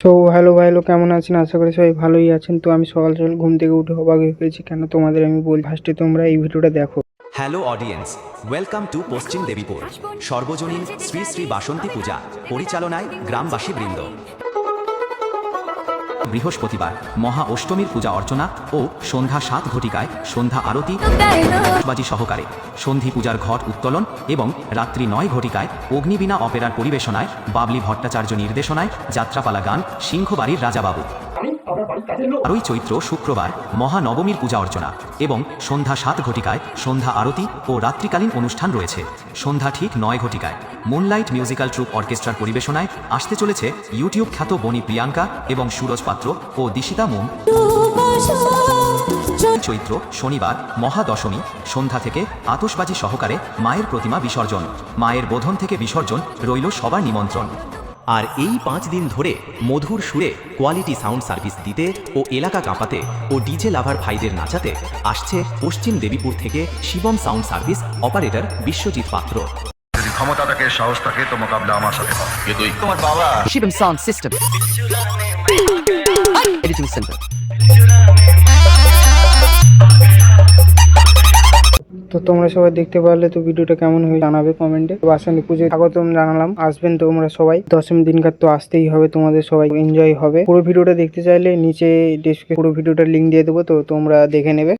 তো হ্যালো ভাই, কেমন আছেন? আশা করি সবাই ভালোই আছেন। তো আমি সকাল সকাল ঘুম থেকে উঠে অবাক হয়ে গেছি। কেন তোমাদের আমি বলি, ফার্স্টে তোমরা এই ভিডিওটা দেখো। হ্যালো অডিয়েন্স, ওয়েলকাম টু পশ্চিম দেবীপুর। সর্বজনীন শ্রী শ্রী বাসন্তী পূজা পরিচালনায় গ্রামবাসী বৃন্দ। বৃহস্পতিবার মহা অষ্টমীর পূজা অর্চনা ও সন্ধ্যা 7 ঘটিকায় সন্ধ্যা আরতি বাজি সহকারে সন্ধি পূজার ঘট উত্তোলন এবং রাত্রি 9 ঘটিকায় অগ্নিবীণা অপেরার পরিবেশনায় বাবলি ভট্টাচার্য নির্দেশনায় যাত্রাপালা গান সিংহবাড়ির রাজাবাবু। 12 চৈত্র শুক্রবার মহানবমীর পূজা অর্চনা এবং সন্ধ্যা 7 ঘটিকায় সন্ধ্যা আরতি ও রাত্রিকালীন অনুষ্ঠান রয়েছে। সন্ধ্যা ঠিক 9 ঘটিকায় মুনলাইট মিউজিক্যাল ট্রুপ অর্কেস্ট্রার পরিবেশনায় আসতে চলেছে ইউটিউব খ্যাত বনি প্রিয়াঙ্কা এবং সুরজ পাত্র ও দিশিতা মুম। চৈত্র শনিবার মহাদশমী সন্ধ্যা থেকে আতশবাজি সহকারে মায়ের প্রতিমা বিসর্জন। মায়ের বোধন থেকে বিসর্জন রইল সবার নিমন্ত্রণ। আর এই 5 দিন ধরে মধুর সুরে কোয়ালিটি সাউন্ড সার্ভিস দিতে ও এলাকা কাঁপাতে ও ডিজে লাভার ভাইদের নাচাতে আসছে পশ্চিম দেবীপুর থেকে Shivam sound service operator Biswajit পাত্র। যদি ক্ষমতা থাকে, সাহস থাকে, তো মোকাবিলা আমার সাথে কর। তুই তোমার বাবা Shibam Sound System Editing Center. তো তোমরা সবাই দেখতে পারলে, তো ভিডিওটা কেমন হয়ে জানাবে কমেন্টে। বাসন্তী পুজোয় স্বাগতম জানালাম। আসবেন তোমরা সবাই, দশমী দিনকার তো আসতেই হবে, তোমাদের সবাই এনজয় হবে। পুরো ভিডিওটা দেখতে চাইলে নিচে ডেসক্রিপশনে পুরো ভিডিওটার লিঙ্ক দিয়ে দেবো, তো তোমরা দেখে নেবে।